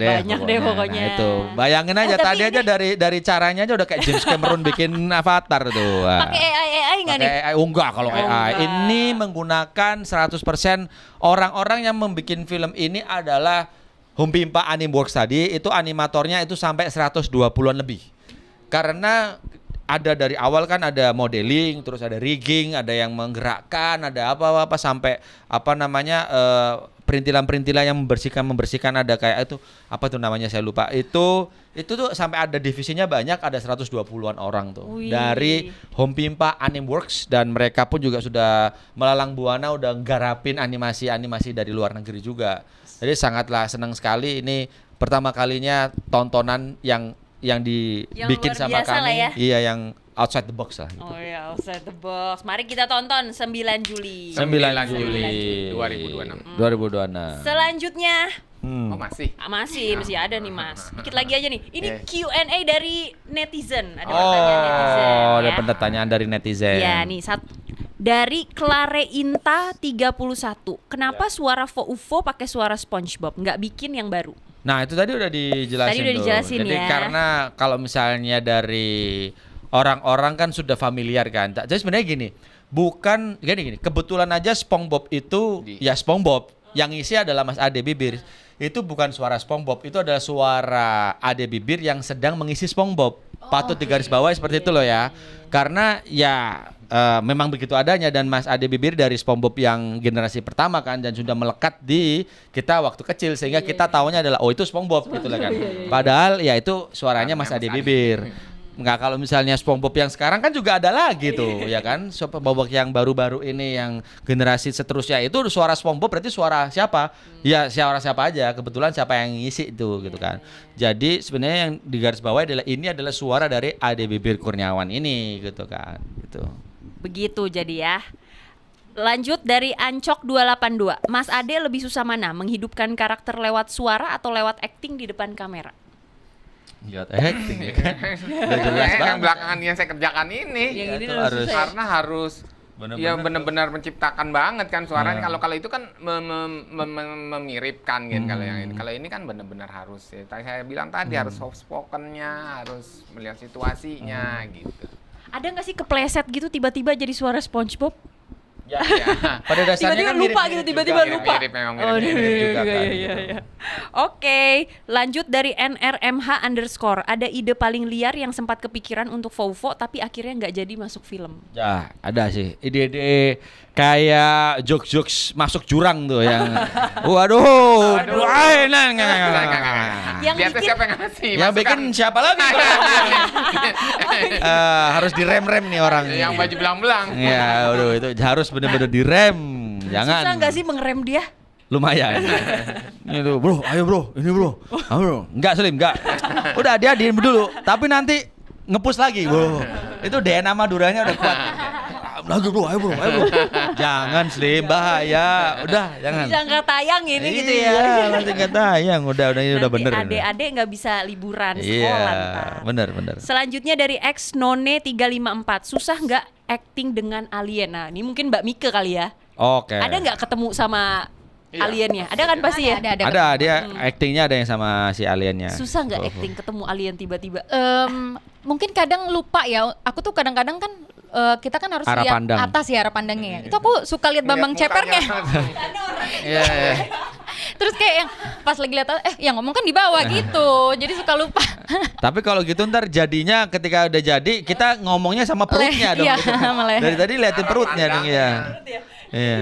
deh pokoknya. Nah, itu. Bayangin aja tapi tadi aja dari caranya aja udah kayak James Cameron bikin Avatar tuh. Wah. Pakai AI nggak nih? Pakai AI. Oh, enggak kalau AI. enggak. Ini menggunakan 100% orang-orang yang membuat film ini adalah Home Pimpa Animeworks tadi, itu animatornya itu sampai 120-an lebih. Karena ada dari awal kan ada modeling, terus ada rigging, ada yang menggerakkan, ada apa-apa sampai apa namanya perintilan-perintilan yang membersihkan ada kayak itu apa tuh namanya saya lupa. Itu tuh sampai ada divisinya banyak, ada 120-an orang tuh. Wih. Dari Home Pimpa Animeworks, dan mereka pun juga sudah melalang buana udah garapin animasi dari luar negeri juga. Jadi sangatlah senang sekali, ini pertama kalinya tontonan yang dibikin luar sama biasa lah kami. ya. Iya, yang outside the box lah gitu. Oh ya, outside the box. Mari kita tonton 9 Juli. 9 Juli 2026. Selanjutnya Oh masih. masih ada nih Mas. Dikit lagi aja nih. Ini Eh. Q&A dari netizen. Ada pertanyaan netizen. Oh, ada ya. pertanyaan dari netizen. Ya nih dari Clareinta 31. Kenapa suara UFO pakai suara SpongeBob? Nggak bikin yang baru? Nah, itu tadi udah dijelasin. Tadi udah tuh. dijelasin Jadi ya. karena kalau misalnya dari orang-orang kan sudah familiar kan. Jadi sebenarnya gini, bukan gini. Kebetulan aja SpongeBob itu ya SpongeBob. Yang isi adalah Mas Ade Bibir. Itu bukan suara SpongeBob, itu adalah suara Ade Bibir yang sedang mengisi SpongeBob. Patut digarisbawahi seperti itu loh ya. Karena ya memang begitu adanya, dan Mas Ade Bibir dari SpongeBob yang generasi pertama kan, dan sudah melekat di kita waktu kecil sehingga kita taunya adalah oh itu SpongeBob gitu lah kan. Padahal ya itu suaranya Mas Ade Bibir. Enggak, kalau misalnya SpongeBob yang sekarang kan juga ada lagi tuh ya kan. SpongeBob yang baru-baru ini yang generasi seterusnya itu suara SpongeBob berarti suara siapa? Ya suara siapa aja, kebetulan siapa yang ngisi itu gitu kan. Jadi sebenarnya yang digarisbawahi adalah ini adalah suara dari Ade Bibir Kurniawan ini gitu kan. Gitu. Begitu jadi ya. Lanjut dari Ancok 282. Mas Ade lebih susah mana? Menghidupkan karakter lewat suara atau lewat acting di depan kamera? Lihat acting ya kan. Udah jelas Yang banget. belakangan yang saya kerjakan ini. Yang ini itu lebih harus- susah ya? Karena harus Bener-bener benar-benar menciptakan banget kan suaranya. Iya. Kalau itu kan memiripkan kan kalau yang ini. Kalau ini kan benar-benar harus ya. Tadi saya bilang tadi harus soft spokennya, harus melihat situasinya gitu. Ada nggak sih kepleset gitu tiba-tiba jadi suara SpongeBob? Ya, pada dasarnya Tiba-tiba kan lupa mirip-mirip gitu, juga. tiba-tiba lupa. Mirip, memang Oh, mirip juga kan, iya, gitu. iya. Oke, lanjut dari NRMH_. Ada ide paling liar yang sempat kepikiran untuk Fofo tapi akhirnya nggak jadi masuk film. Ya, ada sih. Ide-ide kayak jokes-jokes masuk jurang tuh yang waduh, Yang Lihatnya bikin- siapa yang ngasih? yang masukan? bikin siapa lagi? Harus direm-rem nih orang. Yang baju belang-belang. Ya, waduh itu harus bener-bener direm. Jangan. Susah nggak sih mengerem dia? Lumayan. Ini tuh, bro, ayo bro, ini bro. Ayo bro. Enggak Slim, enggak. Udah dia diem dulu, tapi nanti ngepus lagi, bro. Itu DNA Maduranya udah kuat. Lagi bro, ayo bro, ayo bro. Jangan Slim, bahaya. Udah, jangan. Bisa nggak tayang ini gitu ya? Iya, nanti nggak tayang. Udah ini udah Nanti bener. Adik-adik nggak bisa liburan sekolah ntar. Iya, bener. Selanjutnya dari X None 354. Susah nggak acting dengan alien? Nah, ini mungkin Mbak Mika kali ya. Oke. Ada nggak ketemu sama Iya. aliennya? Ada kan pasti ya? Ada, dia actingnya ada yang sama si aliennya. Susah nggak Oh. acting ketemu alien tiba-tiba? Mungkin kadang lupa ya. Aku tuh kadang-kadang kan kita kan harus Arah lihat pandang. atas ya, arah pandangnya ya. Itu aku suka lihat Bambang Cepernya. Iya, iya. Terus kayak yang pas lagi lihat yang ngomong kan di bawah gitu. Jadi suka lupa. Tapi kalau gitu ntar jadinya ketika udah jadi kita ngomongnya sama perutnya dong. Iya, gitu. malah. Dari tadi liatin perutnya dong ya. ya? Iya.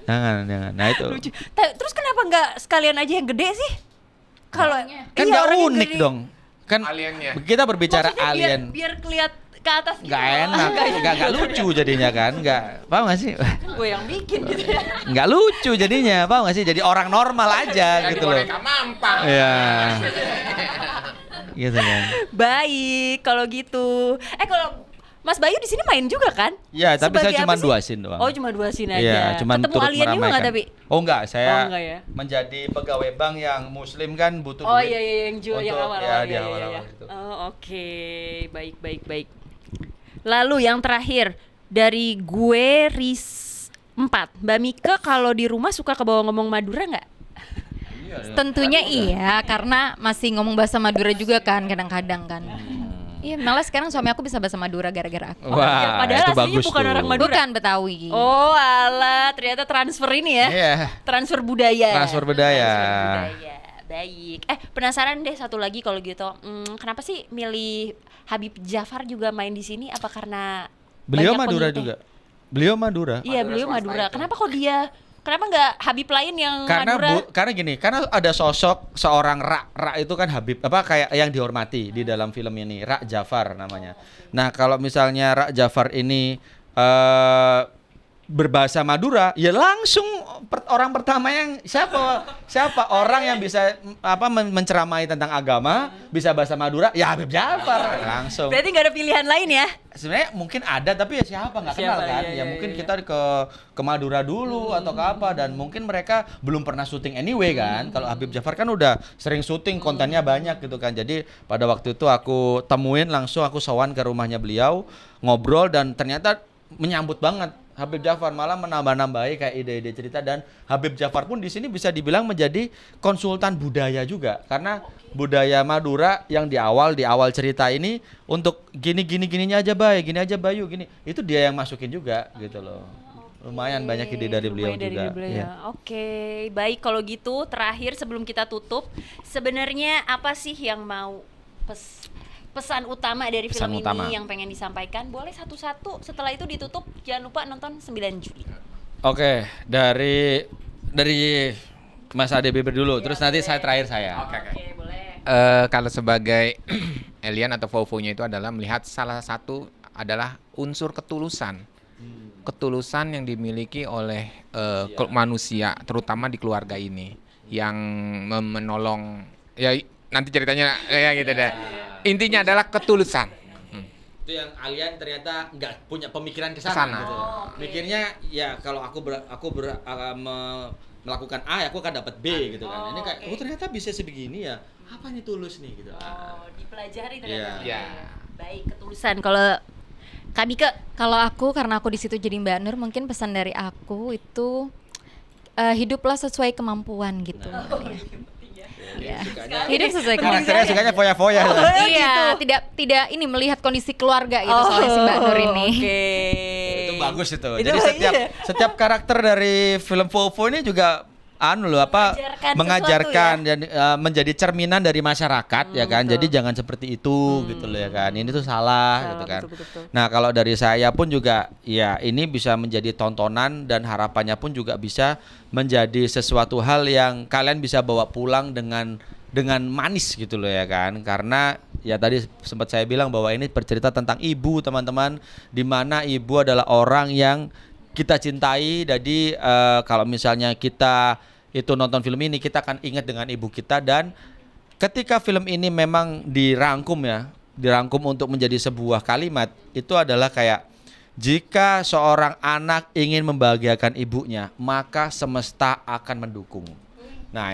Jangan. Nah itu. Lucu. Terus kenapa nggak sekalian aja yang gede sih? Kalau Kan iya, nggak orang yang unik gede. dong. Kan Aliennya. kita berbicara Maksudnya alien. biar kelihat ke atas gitu. Nggak enak, nggak lucu jadinya kan, nggak, paham nggak sih? Gue yang bikin gitu ya. Nggak lucu jadinya, paham nggak sih? Jadi orang normal aja Jadi gitu loh. boneka mampang. Iya. Gitu kan. Baik, kalau gitu. Kalau Mas Bayu di sini main juga kan? Iya, tapi saya Sebagai cuma apa sih? 2 scene doang. Oh, cuma 2 scene aja. Iya, cuma Ketemu turut alien juga meramaikan. nggak tapi? Oh enggak, saya Oh, enggak ya? menjadi pegawai bank yang muslim kan butuh Oh duit. iya yang jual yang untuk- awal. ya, Oh, di iya, awal-awal iya. gitu. Oh, oke. Baik. Lalu yang terakhir dari gue Ris 4. Mbak Mika kalau di rumah suka kebawa ngomong Madura nggak? Tentunya iya, karena masih ngomong bahasa Madura juga kan kadang-kadang kan. Iya, malah sekarang suami aku bisa bahasa Madura gara-gara aku. Wah, padahal itu aslinya bagus bukan tuh. orang Madura. Bukan Betawi. Oh alah, ternyata transfer ini ya. Iya. Transfer budaya. Transfer budaya. Transfer budaya. Baik. Penasaran deh satu lagi kalau gitu. Kenapa sih milih Habib Jafar juga main di sini? Apa karena Beliau banyak Madura pengikut? juga. Beliau Madura. Iya, beliau swasta Madura. itu. Kenapa kok dia Kenapa nggak Habib lain yang Karena Madura? karena gini, karena ada sosok seorang Ra itu kan Habib apa kayak yang dihormati di dalam film ini, Ra Jafar namanya. Nah, kalau misalnya Ra Jafar ini berbahasa Madura, ya langsung orang pertama yang siapa orang yang bisa menceramai tentang agama, bisa bahasa Madura, ya Habib Jafar langsung. Berarti nggak ada pilihan lain ya? Sebenarnya mungkin ada tapi ya siapa nggak kenal Siapa? kan? Iya, Ya iya, mungkin iya. kita ke Madura dulu atau ke apa dan mungkin mereka belum pernah syuting anyway kan. Kalau Habib Jafar kan udah sering syuting, kontennya banyak gitu kan. Jadi pada waktu itu aku temuin langsung, aku sowan ke rumahnya beliau, ngobrol dan ternyata menyambut banget. Habib Jafar malah menambah-nambahi kayak ide-ide cerita dan Habib Jafar pun di sini bisa dibilang menjadi konsultan budaya juga karena budaya Madura yang di awal cerita ini untuk gininya aja Bay, gini aja Bayu, gini itu dia yang masukin juga gitu loh. Lumayan banyak ide dari beliau Lumayan dari juga. beliau. Iya. Oke, baik kalau gitu terakhir sebelum kita tutup, sebenarnya apa sih yang mau pesan utama dari Pesan film utama. ini yang pengen disampaikan? Boleh satu-satu, setelah itu ditutup jangan lupa nonton 9 Juli. Oke, dari Mas Ade Bibir dulu, terus nanti saya terakhir saya. Oke. Boleh. Kalau sebagai alien atau Fofo-nya itu adalah melihat salah satu adalah unsur ketulusan. Ketulusan yang dimiliki oleh manusia, terutama di keluarga ini, yang menolong. Ya nanti ceritanya ya gitu deh. Intinya adalah ketulusan. Itu yang alien ternyata nggak punya pemikiran ke Kesana. sana gitu. Mikirnya ya kalau aku melakukan A ya aku akan dapat B gitu kan. Ini kayak ternyata bisa sebegini ya. Apa nih tulus nih gitu. Oh, dipelajari Iya. ternyata. Iya. Baik, ketulusan. Kalau Kak Mika, Kalau aku karena aku di situ jadi Mbak Nur, mungkin pesan dari aku itu hiduplah sesuai kemampuan gitu. Iya. Hidup sesuai kemampuan. Karakternya sukanya foya-foya. Iya, tidak ini melihat kondisi keluarga gitu soalnya si Mbak Nur ini. Oke. Itu bagus itu. Itu Jadi iya. setiap karakter dari film Fofo ini juga mengajarkan sesuatu ya. dan menjadi cerminan dari masyarakat ya kan. betul. Jadi jangan seperti itu gitu loh ya kan. Ini tuh salah gitu kan. betul. Nah, kalau dari saya pun juga ya ini bisa menjadi tontonan dan harapannya pun juga bisa menjadi sesuatu hal yang kalian bisa bawa pulang dengan manis gitu loh ya kan. Karena ya tadi sempat saya bilang bahwa ini bercerita tentang ibu teman-teman, di mana ibu adalah orang yang kita cintai. Jadi kalau misalnya kita itu nonton film ini, kita akan ingat dengan ibu kita. Dan ketika film ini memang dirangkum untuk menjadi sebuah kalimat, itu adalah kayak jika seorang anak ingin membahagiakan ibunya, maka semesta akan mendukung. Nah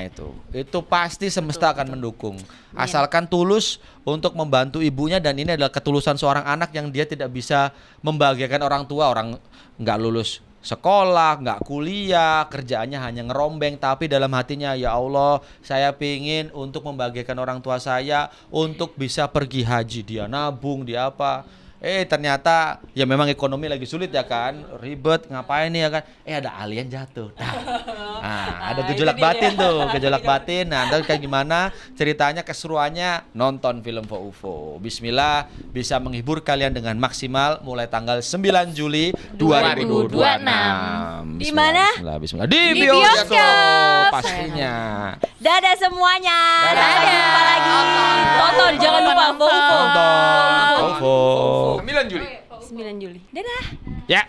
itu pasti semesta akan mendukung, asalkan tulus untuk membantu ibunya. Dan ini adalah ketulusan seorang anak yang dia tidak bisa membahagiakan orang tua. Orang nggak lulus sekolah, nggak kuliah, kerjaannya hanya ngerombeng, tapi dalam hatinya, ya Allah, saya pingin untuk membahagiakan orang tua saya, untuk bisa pergi haji, dia nabung, dia apa. Ternyata ya memang ekonomi lagi sulit ya kan, ribet, ngapain nih ya kan, ada alien jatuh. Ada gejolak batin tuh, gejolak batin. Nah, ntar kayak gimana ceritanya, keseruannya, nonton film Fofo. Bismillah, bisa menghibur kalian dengan maksimal mulai tanggal 9 Juli 2026. Di mana? Bismillah. Di Di bioskop bioskop. pastinya. Dadah semuanya. Dadah. Sampai jumpa lagi. Tonton jangan lupa Fofo. Nonton Fofo. 9 Juli. 9 Juli. Dadah.